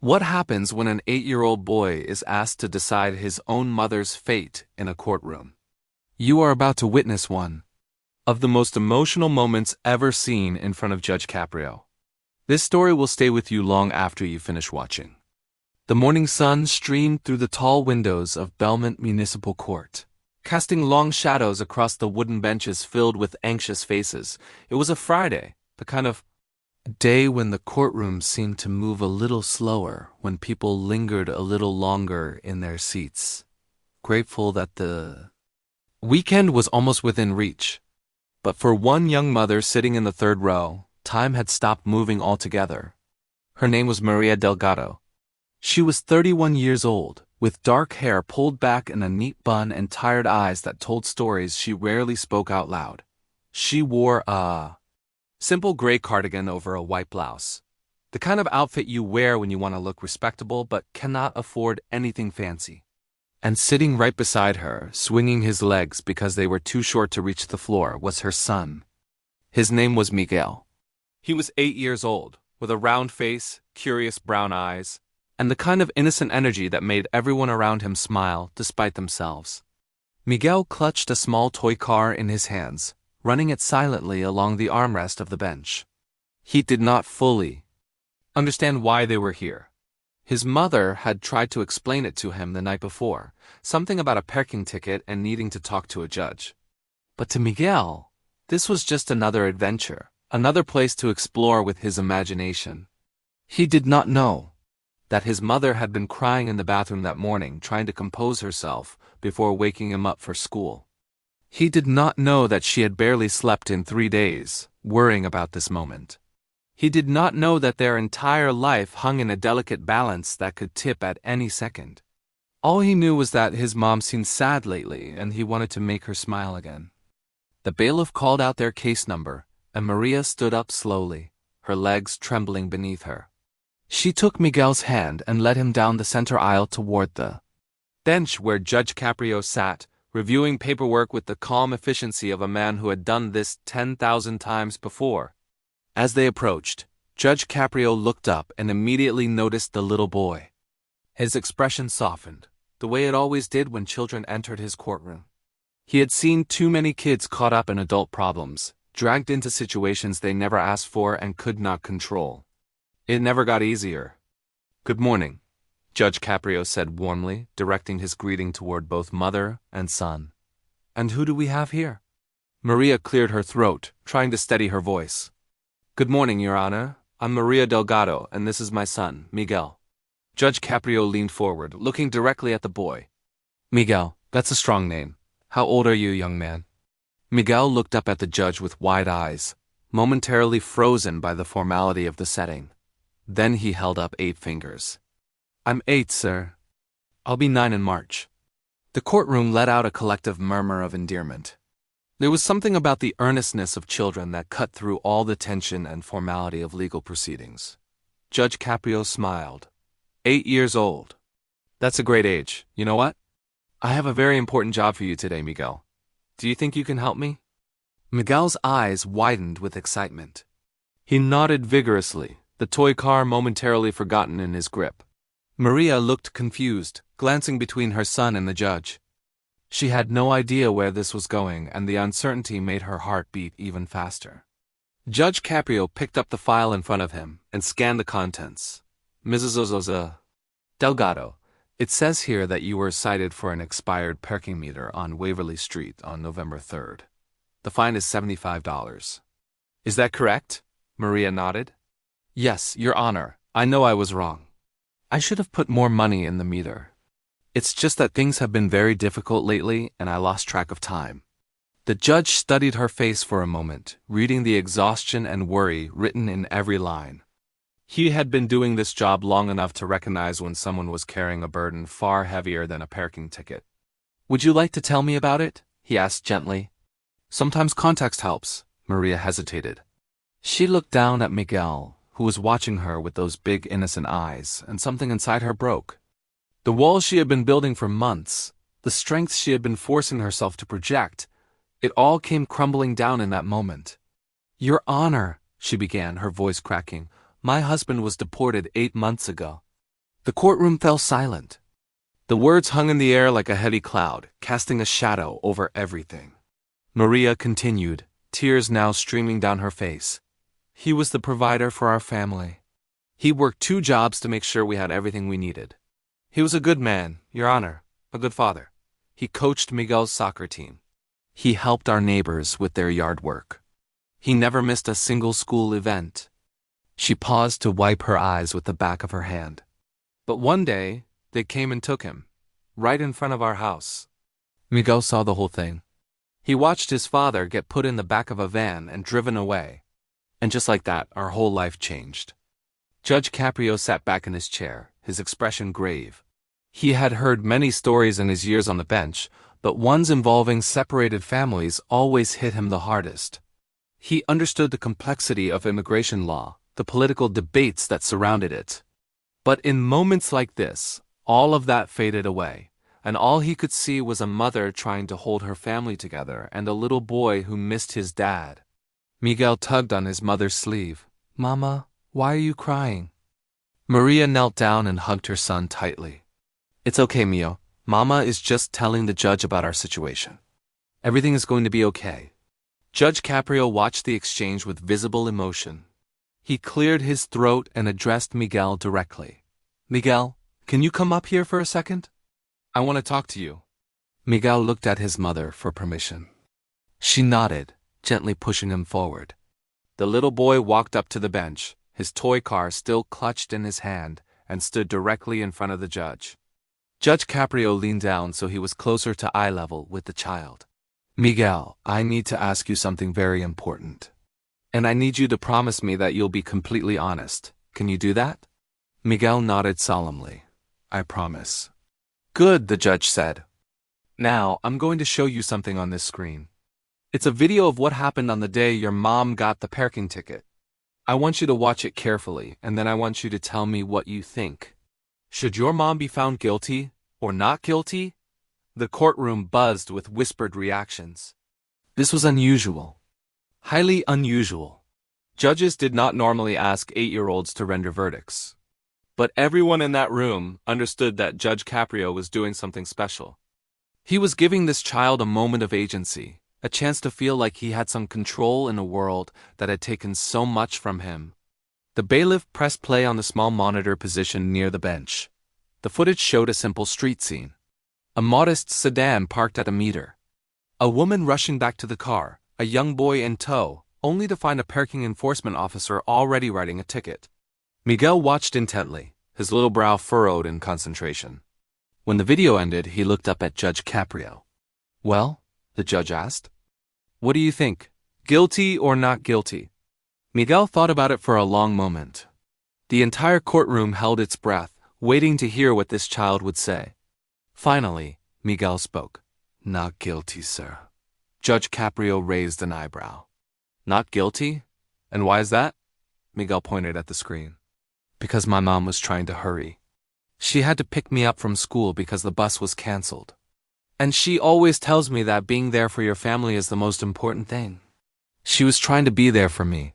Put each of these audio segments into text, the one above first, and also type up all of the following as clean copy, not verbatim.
What happens when an 8-year-old boy is asked to decide his own mother's fate in a courtroom? You are about to witness one of the most emotional moments ever seen in front of Judge Caprio. This story will stay with you long after you finish watching. The morning sun streamed through the tall windows of Belmont Municipal Court, casting long shadows across the wooden benches filled with anxious faces. It was a Friday, the kind of day when the courtroom seemed to move a little slower, when people lingered a little longer in their seats, grateful that the weekend was almost within reach. But for one young mother sitting in the third row, time had stopped moving altogether. Her name was Maria Delgado. She was 31 years old, with dark hair pulled back in a neat bun and tired eyes that told stories she rarely spoke out loud. She wore a simple gray cardigan over a white blouse, the kind of outfit you wear when you want to look respectable but cannot afford anything fancy. And sitting right beside her, swinging his legs because they were too short to reach the floor, was her son. His name was Miguel. He was 8 years old, with a round face, curious brown eyes, and the kind of innocent energy that made everyone around him smile despite themselves. Miguel clutched a small toy car in his hands, running it silently along the armrest of the bench. He did not fully understand why they were here. His mother had tried to explain it to him the night before, something about a parking ticket and needing to talk to a judge. But to Miguel, this was just another adventure, another place to explore with his imagination. He did not know that his mother had been crying in the bathroom that morning, trying to compose herself before waking him up for school. He did not know that she had barely slept in 3 days, worrying about this moment. He did not know that their entire life hung in a delicate balance that could tip at any second. All he knew was that his mom seemed sad lately, and he wanted to make her smile again. The bailiff called out their case number, and Maria stood up slowly, her legs trembling beneath her. She took Miguel's hand and led him down the center aisle toward the bench where Judge Caprio sat, reviewing paperwork with the calm efficiency of a man who had done this 10,000 times before. As they approached, Judge Caprio looked up and immediately noticed the little boy. His expression softened, the way it always did when children entered his courtroom. He had seen too many kids caught up in adult problems, dragged into situations they never asked for and could not control. It never got easier. "Good morning," Judge Caprio said warmly, directing his greeting toward both mother and son. "And who do we have here?" Maria cleared her throat, trying to steady her voice. "Good morning, Your Honor. I'm Maria Delgado, and this is my son, Miguel." Judge Caprio leaned forward, looking directly at the boy. "Miguel, that's a strong name. How old are you, young man?" Miguel looked up at the judge with wide eyes, momentarily frozen by the formality of the setting. Then he held up 8 fingers. "I'm 8, sir. I'll be 9 in March." The courtroom let out a collective murmur of endearment. There was something about the earnestness of children that cut through all the tension and formality of legal proceedings. Judge Caprio smiled. 8 years old. That's a great age. You know what? I have a very important job for you today, Miguel. Do you think you can help me? Miguel's eyes widened with excitement. He nodded vigorously, the toy car momentarily forgotten in his grip. Maria looked confused, glancing between her son and the judge. She had no idea where this was going, and the uncertainty made her heart beat even faster. Judge Caprio picked up the file in front of him and scanned the contents. "Mrs. Delgado, it says here that you were cited for an expired parking meter on Waverly Street on November 3rd. The fine is $75. Is that correct?" Maria nodded. "Yes, Your Honor. I know I was wrong. I should have put more money in the meter. It's just that things have been very difficult lately, and I lost track of time." The judge studied her face for a moment, reading the exhaustion and worry written in every line. He had been doing this job long enough to recognize when someone was carrying a burden far heavier than a parking ticket. "Would you like to tell me about it?" he asked gently. "Sometimes context helps." Maria hesitated. She looked down at Miguel, who was watching her with those big innocent eyes, and something inside her broke. The walls she had been building for months, the strength she had been forcing herself to project, it all came crumbling down in that moment. "Your Honor," she began, her voice cracking, "my husband was deported 8 months ago." The courtroom fell silent. The words hung in the air like a heavy cloud, casting a shadow over everything. Maria continued, tears now streaming down her face. He was the provider for our family. He worked 2 jobs to make sure we had everything we needed. He was a good man, Your Honor, a good father. He coached Miguel's soccer team. He helped our neighbors with their yard work. He never missed a single school event. She paused to wipe her eyes with the back of her hand. But one day, they came and took him, right in front of our house. Miguel saw the whole thing. He watched his father get put in the back of a van and driven away. And just like that, our whole life changed. Judge Caprio sat back in his chair, his expression grave. He had heard many stories in his years on the bench, but ones involving separated families always hit him the hardest. He understood the complexity of immigration law, the political debates that surrounded it. But in moments like this, all of that faded away, and all he could see was a mother trying to hold her family together and a little boy who missed his dad. Miguel tugged on his mother's sleeve. "Mama, why are you crying?" Maria knelt down and hugged her son tightly. "It's okay, Mio. Mama is just telling the judge about our situation. Everything is going to be okay." Judge Caprio watched the exchange with visible emotion. He cleared his throat and addressed Miguel directly. "Miguel, can you come up here for a second? I want to talk to you." Miguel looked at his mother for permission. She nodded, gently pushing him forward. The little boy walked up to the bench, his toy car still clutched in his hand, and stood directly in front of the judge. Judge Caprio leaned down so he was closer to eye level with the child. "Miguel, I need to ask you something very important. And I need you to promise me that you'll be completely honest. Can you do that?" Miguel nodded solemnly. "I promise." "Good," the judge said. "Now, I'm going to show you something on this screen. It's a video of what happened on the day your mom got the parking ticket. I want you to watch it carefully, and then I want you to tell me what you think. Should your mom be found guilty or not guilty?" The courtroom buzzed with whispered reactions. This was unusual. Highly unusual. Judges did not normally ask 8-year-olds to render verdicts. But everyone in that room understood that Judge Caprio was doing something special. He was giving this child a moment of agency, a chance to feel like he had some control in a world that had taken so much from him. The bailiff pressed play on the small monitor positioned near the bench. The footage showed a simple street scene. A modest sedan parked at a meter. A woman rushing back to the car, a young boy in tow, only to find a parking enforcement officer already writing a ticket. Miguel watched intently, his little brow furrowed in concentration. When the video ended, he looked up at Judge Caprio. "Well?" the judge asked. "What do you think? Guilty or not guilty?" Miguel thought about it for a long moment. The entire courtroom held its breath, waiting to hear what this child would say. Finally, Miguel spoke. "Not guilty, sir." Judge Caprio raised an eyebrow. "Not guilty? And why is that?" Miguel pointed at the screen. "Because my mom was trying to hurry. She had to pick me up from school because the bus was canceled. And she always tells me that being there for your family is the most important thing. She was trying to be there for me."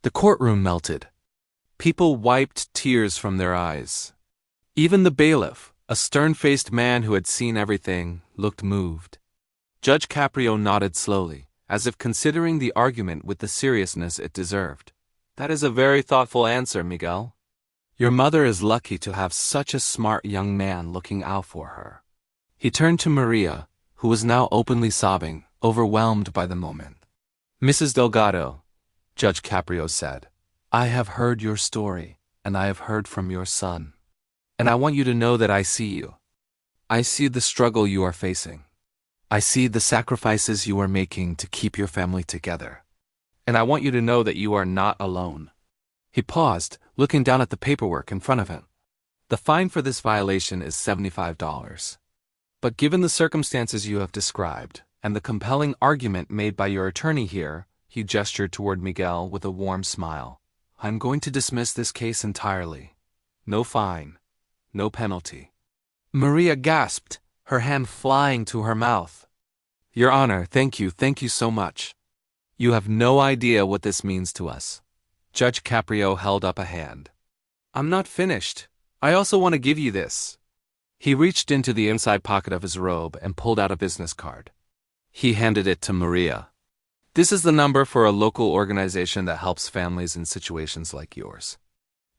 The courtroom melted. People wiped tears from their eyes. Even the bailiff, a stern-faced man who had seen everything, looked moved. Judge Caprio nodded slowly, as if considering the argument with the seriousness it deserved. "That is a very thoughtful answer, Miguel. Your mother is lucky to have such a smart young man looking out for her." He turned to Maria, who was now openly sobbing, overwhelmed by the moment. "Mrs. Delgado," Judge Caprio said, "I have heard your story, and I have heard from your son. And I want you to know that I see you. I see the struggle you are facing. I see the sacrifices you are making to keep your family together. And I want you to know that you are not alone." He paused, looking down at the paperwork in front of him. "The fine for this violation is $75. But given the circumstances you have described, and the compelling argument made by your attorney here," he gestured toward Miguel with a warm smile, "I'm going to dismiss this case entirely. No fine. No penalty." Maria gasped, her hand flying to her mouth. "Your Honor, thank you so much. You have no idea what this means to us." Judge Caprio held up a hand. "I'm not finished. I also want to give you this. He reached into the inside pocket of his robe and pulled out a business card. He handed it to Maria. This is the number for a local organization that helps families in situations like yours.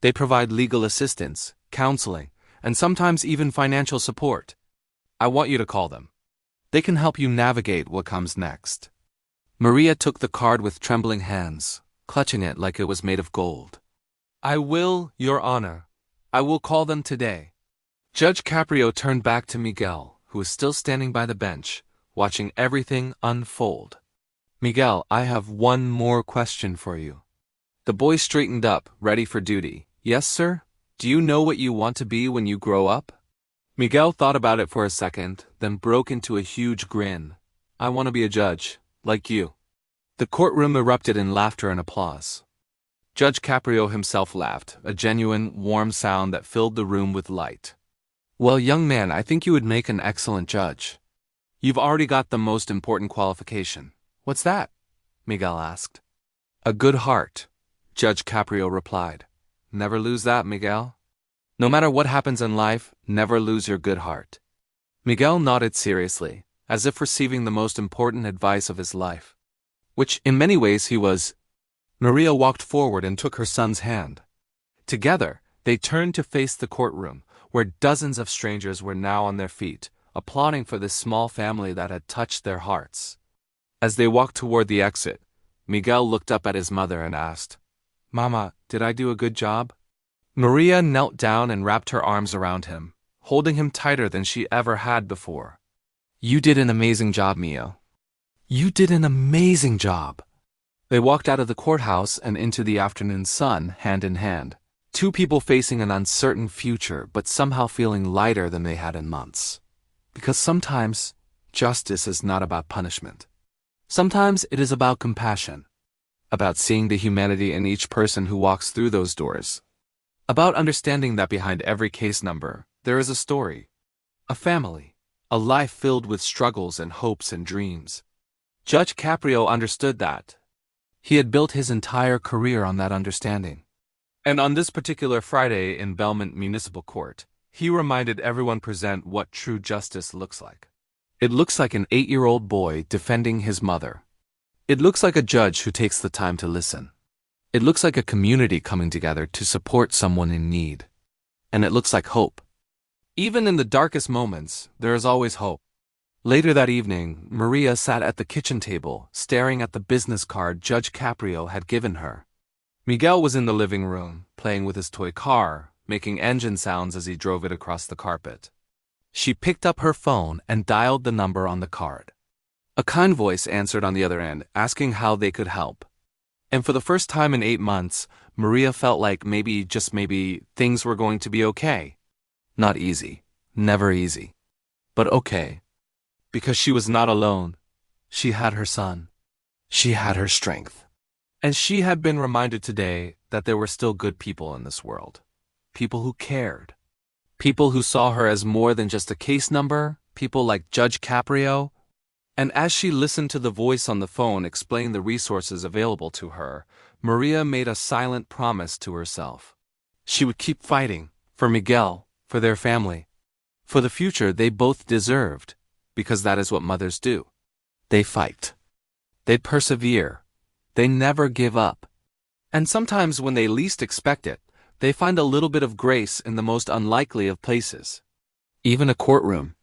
They provide legal assistance, counseling, and sometimes even financial support. I want you to call them. They can help you navigate what comes next. Maria took the card with trembling hands, clutching it like it was made of gold. I will, Your Honor. I will call them today. Judge Caprio turned back to Miguel, who was still standing by the bench, watching everything unfold. Miguel, I have one more question for you. The boy straightened up, ready for duty. Yes, sir? Do you know what you want to be when you grow up? Miguel thought about it for a second, then broke into a huge grin. I want to be a judge, like you. The courtroom erupted in laughter and applause. Judge Caprio himself laughed, a genuine, warm sound that filled the room with light. Well, young man, I think you would make an excellent judge. You've already got the most important qualification. What's that? Miguel asked. A good heart, Judge Caprio replied. Never lose that, Miguel. No matter what happens in life, never lose your good heart. Miguel nodded seriously, as if receiving the most important advice of his life. Which, in many ways, he was. Maria walked forward and took her son's hand. Together, they turned to face the courtroom, where dozens of strangers were now on their feet, applauding for this small family that had touched their hearts. As they walked toward the exit, Miguel looked up at his mother and asked, Mama, did I do a good job? Maria knelt down and wrapped her arms around him, holding him tighter than she ever had before. You did an amazing job, Mio. You did an amazing job. They walked out of the courthouse and into the afternoon sun, hand in hand. Two people facing an uncertain future, but somehow feeling lighter than they had in months. Because sometimes, justice is not about punishment. Sometimes it is about compassion. About seeing the humanity in each person who walks through those doors. About understanding that behind every case number, there is a story. A family. A life filled with struggles and hopes and dreams. Judge Caprio understood that. He had built his entire career on that understanding. And on this particular Friday in Belmont Municipal Court, he reminded everyone present what true justice looks like. It looks like an 8-year-old boy defending his mother. It looks like a judge who takes the time to listen. It looks like a community coming together to support someone in need. And it looks like hope. Even in the darkest moments, there is always hope. Later that evening, Maria sat at the kitchen table, staring at the business card Judge Caprio had given her. Miguel was in the living room, playing with his toy car, making engine sounds as he drove it across the carpet. She picked up her phone and dialed the number on the card. A kind voice answered on the other end, asking how they could help. And for the first time in 8 months, Maria felt like maybe, just maybe, things were going to be okay. Not easy. Never easy. But okay. Because she was not alone. She had her son. She had her strength. And she had been reminded today that there were still good people in this world. People who cared. People who saw her as more than just a case number. People like Judge Caprio. And as she listened to the voice on the phone explain the resources available to her, Maria made a silent promise to herself. She would keep fighting. For Miguel. For their family. For the future they both deserved. Because that is what mothers do. They fight. They persevere. They never give up. And sometimes when they least expect it, they find a little bit of grace in the most unlikely of places. Even a courtroom.